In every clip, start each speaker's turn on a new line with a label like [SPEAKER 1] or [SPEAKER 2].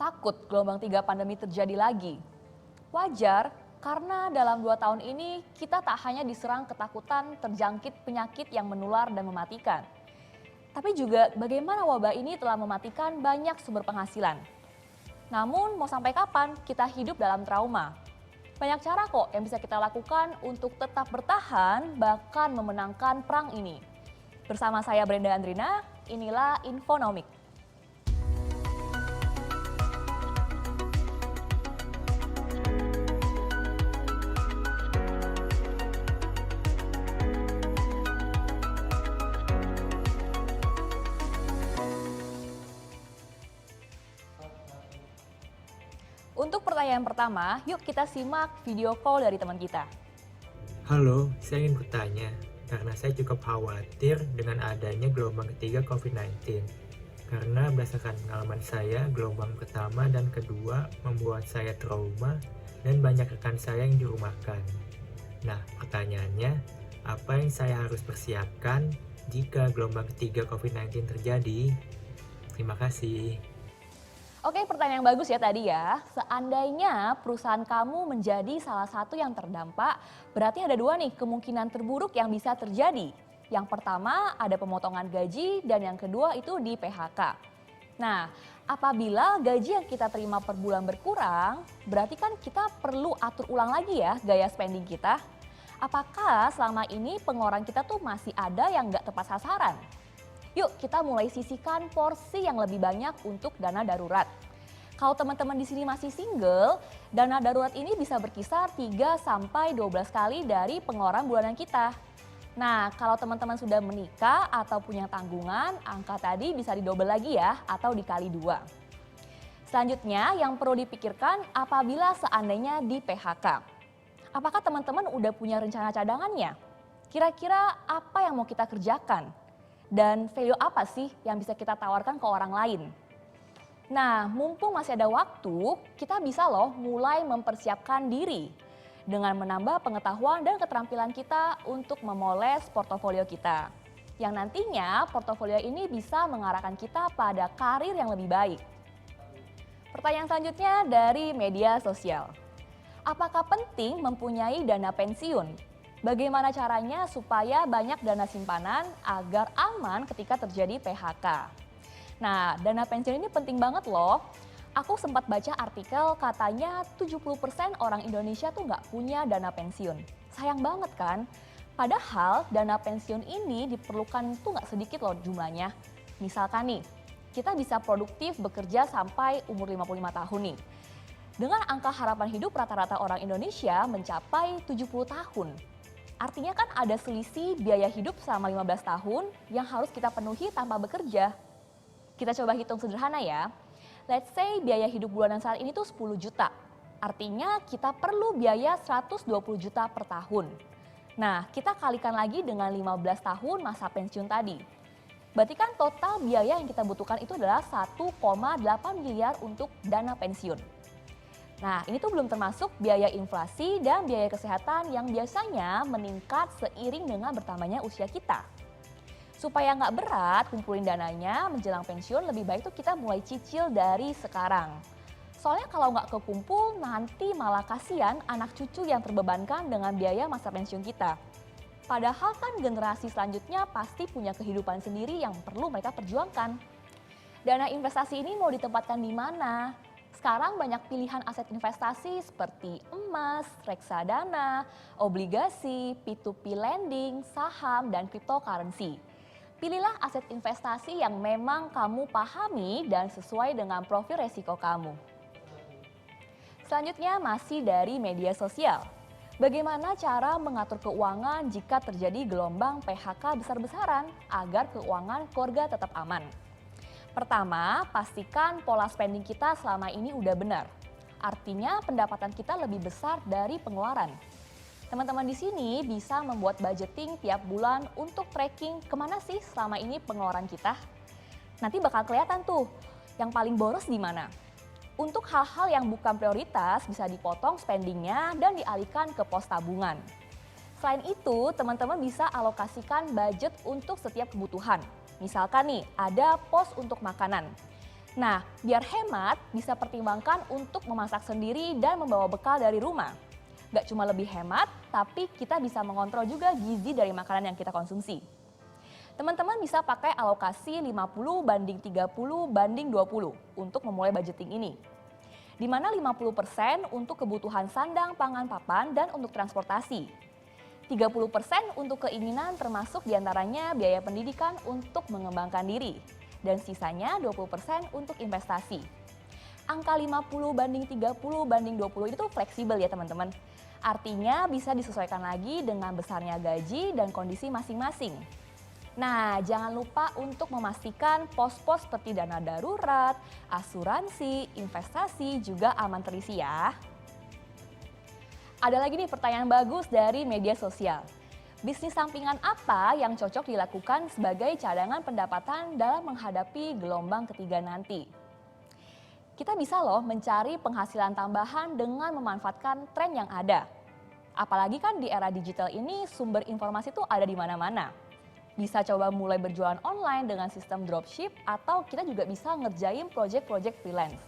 [SPEAKER 1] takut gelombang 3 pandemi terjadi lagi? Wajar, karena dalam 2 tahun ini kita tak hanya diserang ketakutan terjangkit penyakit yang menular dan mematikan. Tapi juga bagaimana wabah ini telah mematikan banyak sumber penghasilan. Namun mau sampai kapan kita hidup dalam trauma? Banyak cara kok yang bisa kita lakukan untuk tetap bertahan bahkan memenangkan perang ini. Bersama saya Brenda Andrina, inilah Infonomik. Untuk pertanyaan pertama, yuk kita simak video call dari teman kita.
[SPEAKER 2] Halo, saya ingin bertanya, karena saya cukup khawatir dengan adanya gelombang ketiga COVID-19. Karena berdasarkan pengalaman saya, gelombang pertama dan kedua membuat saya trauma dan banyak rekan saya yang dirumahkan. Nah, pertanyaannya, apa yang saya harus persiapkan jika gelombang ketiga COVID-19 terjadi? Terima kasih.
[SPEAKER 1] Oke, pertanyaan yang bagus ya tadi ya. Seandainya perusahaan kamu menjadi salah satu yang terdampak, berarti ada dua nih kemungkinan terburuk yang bisa terjadi. Yang pertama ada pemotongan gaji dan yang kedua itu di PHK. Nah, apabila gaji yang kita terima per bulan berkurang, berarti kan kita perlu atur ulang lagi ya gaya spending kita. Apakah selama ini pengeluaran kita tuh masih ada yang nggak tepat sasaran? Yuk kita mulai sisihkan porsi yang lebih banyak untuk dana darurat. Kalau teman-teman di sini masih single, dana darurat ini bisa berkisar 3-12 kali dari pengeluaran bulanan kita. Nah, kalau teman-teman sudah menikah atau punya tanggungan, angka tadi bisa didobel lagi ya atau dikali 2. Selanjutnya yang perlu dipikirkan apabila seandainya di PHK. Apakah teman-teman udah punya rencana cadangannya? Kira-kira apa yang mau kita kerjakan? Dan value apa sih yang bisa kita tawarkan ke orang lain? Nah, mumpung masih ada waktu, kita bisa loh mulai mempersiapkan diri dengan menambah pengetahuan dan keterampilan kita untuk memoles portofolio kita. Yang nantinya portofolio ini bisa mengarahkan kita pada karir yang lebih baik. Pertanyaan selanjutnya dari media sosial. Apakah penting mempunyai dana pensiun? Bagaimana caranya supaya banyak dana simpanan agar aman ketika terjadi PHK? Nah, dana pensiun ini penting banget loh. Aku sempat baca artikel katanya 70% orang Indonesia tuh nggak punya dana pensiun. Sayang banget kan? Padahal dana pensiun ini diperlukan tuh nggak sedikit loh jumlahnya. Misalkan nih, kita bisa produktif bekerja sampai umur 55 tahun nih. Dengan angka harapan hidup rata-rata orang Indonesia mencapai 70 tahun. Artinya kan ada selisih biaya hidup selama 15 tahun yang harus kita penuhi tanpa bekerja. Kita coba hitung sederhana ya. Let's say biaya hidup bulanan saat ini tuh 10 juta. Artinya kita perlu biaya 120 juta per tahun. Nah, kita kalikan lagi dengan 15 tahun masa pensiun tadi. Berarti kan total biaya yang kita butuhkan itu adalah 1,8 miliar untuk dana pensiun. Nah, ini tuh belum termasuk biaya inflasi dan biaya kesehatan yang biasanya meningkat seiring dengan bertambahnya usia kita. Supaya nggak berat kumpulin dananya menjelang pensiun, lebih baik tuh kita mulai cicil dari sekarang. Soalnya kalau nggak kekumpul, nanti malah kasihan anak cucu yang terbebankan dengan biaya masa pensiun kita. Padahal kan generasi selanjutnya pasti punya kehidupan sendiri yang perlu mereka perjuangkan. Dana investasi ini mau ditempatkan di mana? Sekarang banyak pilihan aset investasi seperti emas, reksadana, obligasi, P2P lending, saham, dan cryptocurrency. Pilihlah aset investasi yang memang kamu pahami dan sesuai dengan profil resiko kamu. Selanjutnya masih dari media sosial. Bagaimana cara mengatur keuangan jika terjadi gelombang PHK besar-besaran agar keuangan keluarga tetap aman? Pertama, pastikan pola spending kita selama ini udah benar. Artinya pendapatan kita lebih besar dari pengeluaran. Teman-teman di sini bisa membuat budgeting tiap bulan untuk tracking kemana sih selama ini pengeluaran kita. Nanti bakal kelihatan tuh yang paling boros di mana. Untuk hal-hal yang bukan prioritas bisa dipotong spendingnya dan dialihkan ke pos tabungan. Selain itu, teman-teman bisa alokasikan budget untuk setiap kebutuhan. Misalkan nih, ada pos untuk makanan. Nah, biar hemat, bisa pertimbangkan untuk memasak sendiri dan membawa bekal dari rumah. Gak cuma lebih hemat, tapi kita bisa mengontrol juga gizi dari makanan yang kita konsumsi. Teman-teman bisa pakai alokasi 50/30/20 untuk memulai budgeting ini. Di mana 50% untuk kebutuhan sandang, pangan, papan, dan untuk transportasi. 30% untuk keinginan termasuk diantaranya biaya pendidikan untuk mengembangkan diri. Dan sisanya 20% untuk investasi. Angka 50/30/20 itu fleksibel ya teman-teman. Artinya bisa disesuaikan lagi dengan besarnya gaji dan kondisi masing-masing. Nah, jangan lupa untuk memastikan pos-pos seperti dana darurat, asuransi, investasi juga aman terisi ya. Ada lagi nih pertanyaan bagus dari media sosial. Bisnis sampingan apa yang cocok dilakukan sebagai cadangan pendapatan dalam menghadapi gelombang ketiga nanti? Kita bisa loh mencari penghasilan tambahan dengan memanfaatkan tren yang ada. Apalagi kan di era digital ini sumber informasi tuh ada di mana-mana. Bisa coba mulai berjualan online dengan sistem dropship atau kita juga bisa ngerjain project-project freelance.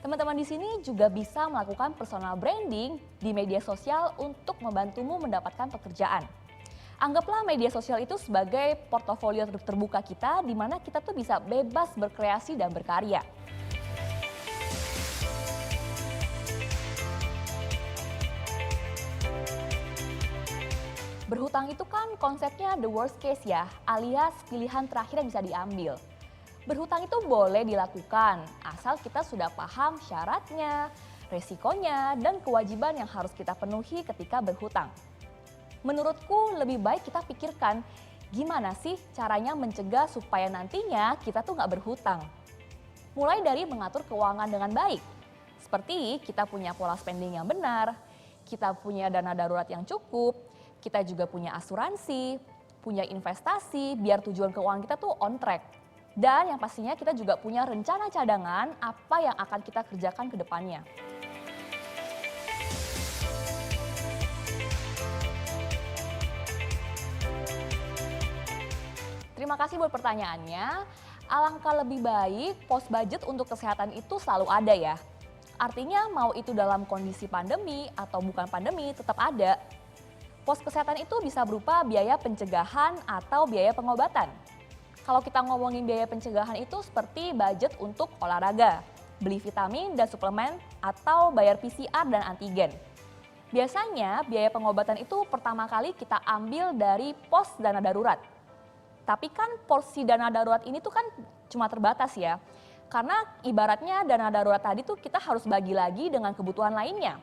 [SPEAKER 1] Teman-teman di sini juga bisa melakukan personal branding di media sosial untuk membantumu mendapatkan pekerjaan. Anggaplah media sosial itu sebagai portofolio terbuka kita di mana kita tuh bisa bebas berkreasi dan berkarya. Berhutang itu kan konsepnya the worst case ya, alias pilihan terakhir yang bisa diambil. Berhutang itu boleh dilakukan asal kita sudah paham syaratnya, resikonya, dan kewajiban yang harus kita penuhi ketika berhutang. Menurutku lebih baik kita pikirkan gimana sih caranya mencegah supaya nantinya kita tuh nggak berhutang. Mulai dari mengatur keuangan dengan baik. Seperti kita punya pola spending yang benar, kita punya dana darurat yang cukup, kita juga punya asuransi, punya investasi biar tujuan keuangan kita tuh on track. Dan yang pastinya kita juga punya rencana cadangan apa yang akan kita kerjakan ke depannya. Terima kasih buat pertanyaannya. Alangkah lebih baik pos budget untuk kesehatan itu selalu ada ya. Artinya mau itu dalam kondisi pandemi atau bukan pandemi tetap ada. Pos kesehatan itu bisa berupa biaya pencegahan atau biaya pengobatan. Kalau kita ngomongin biaya pencegahan itu seperti budget untuk olahraga, beli vitamin dan suplemen, atau bayar PCR dan antigen. Biasanya biaya pengobatan itu pertama kali kita ambil dari pos dana darurat. Tapi kan porsi dana darurat ini tuh kan cuma terbatas ya. Karena ibaratnya dana darurat tadi tuh kita harus bagi lagi dengan kebutuhan lainnya.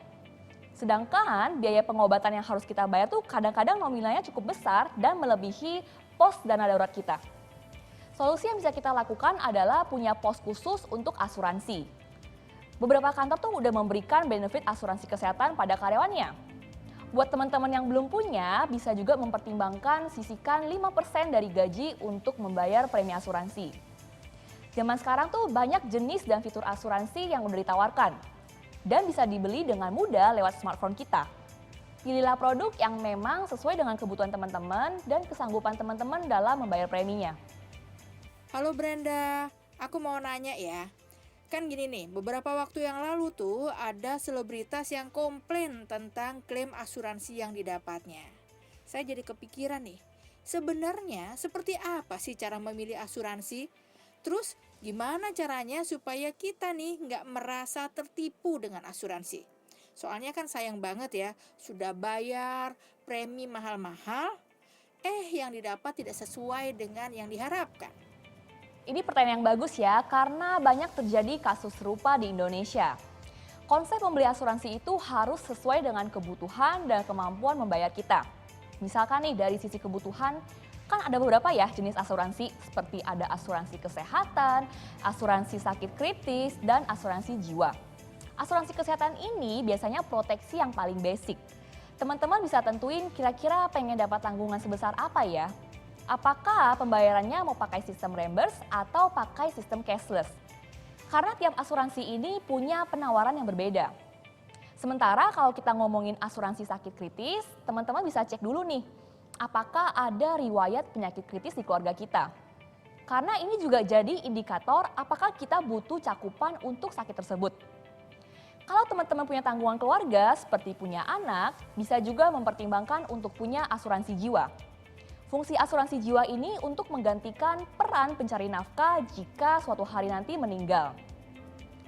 [SPEAKER 1] Sedangkan biaya pengobatan yang harus kita bayar tuh kadang-kadang nominalnya cukup besar dan melebihi pos dana darurat kita. Solusi yang bisa kita lakukan adalah punya pos khusus untuk asuransi. Beberapa kantor tuh udah memberikan benefit asuransi kesehatan pada karyawannya. Buat teman-teman yang belum punya, bisa juga mempertimbangkan sisihkan 5% dari gaji untuk membayar premi asuransi. Zaman sekarang tuh banyak jenis dan fitur asuransi yang udah ditawarkan. Dan bisa dibeli dengan mudah lewat smartphone kita. Pilihlah produk yang memang sesuai dengan kebutuhan teman-teman dan kesanggupan teman-teman dalam membayar preminya.
[SPEAKER 3] Halo Brenda, aku mau nanya ya. Kan gini nih, beberapa waktu yang lalu tuh ada selebritas yang komplain tentang klaim asuransi yang didapatnya. Saya jadi kepikiran nih, sebenarnya seperti apa sih cara memilih asuransi? Terus gimana caranya supaya kita nih nggak merasa tertipu dengan asuransi? Soalnya kan sayang banget ya, sudah bayar premi mahal-mahal, yang didapat tidak sesuai dengan yang diharapkan.
[SPEAKER 1] Ini pertanyaan yang bagus ya, karena banyak terjadi kasus serupa di Indonesia. Konsep membeli asuransi itu harus sesuai dengan kebutuhan dan kemampuan membayar kita. Misalkan nih dari sisi kebutuhan, kan ada beberapa ya jenis asuransi, seperti ada asuransi kesehatan, asuransi sakit kritis, dan asuransi jiwa. Asuransi kesehatan ini biasanya proteksi yang paling basic. Teman-teman bisa tentuin kira-kira pengen dapat tanggungan sebesar apa ya? Apakah pembayarannya mau pakai sistem reimburse atau pakai sistem cashless? Karena tiap asuransi ini punya penawaran yang berbeda. Sementara kalau kita ngomongin asuransi sakit kritis, teman-teman bisa cek dulu nih, apakah ada riwayat penyakit kritis di keluarga kita. Karena ini juga jadi indikator apakah kita butuh cakupan untuk sakit tersebut. Kalau teman-teman punya tanggungan keluarga seperti punya anak, bisa juga mempertimbangkan untuk punya asuransi jiwa. Fungsi asuransi jiwa ini untuk menggantikan peran pencari nafkah jika suatu hari nanti meninggal.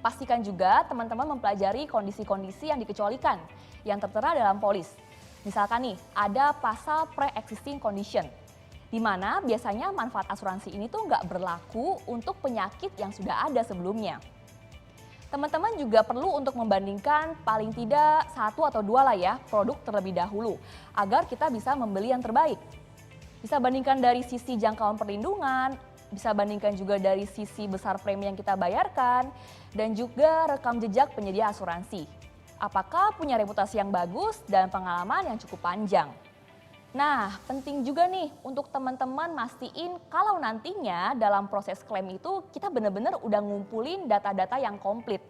[SPEAKER 1] Pastikan juga teman-teman mempelajari kondisi-kondisi yang dikecualikan yang tertera dalam polis. Misalkan nih, ada pasal pre-existing condition, di mana biasanya manfaat asuransi ini tuh nggak berlaku untuk penyakit yang sudah ada sebelumnya. Teman-teman juga perlu untuk membandingkan paling tidak 1 atau 2 lah ya produk terlebih dahulu agar kita bisa membeli yang terbaik. Bisa bandingkan dari sisi jangkauan perlindungan, bisa bandingkan juga dari sisi besar premi yang kita bayarkan, dan juga rekam jejak penyedia asuransi. Apakah punya reputasi yang bagus dan pengalaman yang cukup panjang. Nah, penting juga nih untuk teman-teman mastiin kalau nantinya dalam proses klaim itu kita benar-benar udah ngumpulin data-data yang komplit.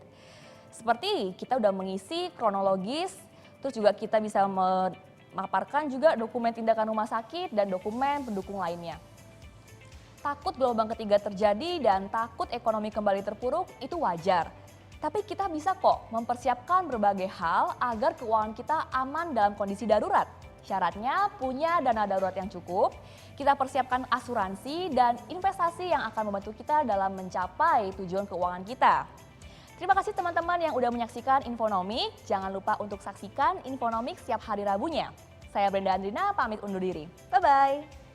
[SPEAKER 1] Seperti kita udah mengisi kronologis, terus juga kita bisa memaparkan juga dokumen tindakan rumah sakit dan dokumen pendukung lainnya. Takut gelombang ketiga terjadi dan takut ekonomi kembali terpuruk itu wajar. Tapi kita bisa kok mempersiapkan berbagai hal agar keuangan kita aman dalam kondisi darurat. Syaratnya punya dana darurat yang cukup, kita persiapkan asuransi dan investasi yang akan membantu kita dalam mencapai tujuan keuangan kita. Terima kasih teman-teman yang udah menyaksikan Infonomik. Jangan lupa untuk saksikan Infonomik setiap hari Rabunya. Saya Brenda Andrina pamit undur diri. Bye-bye.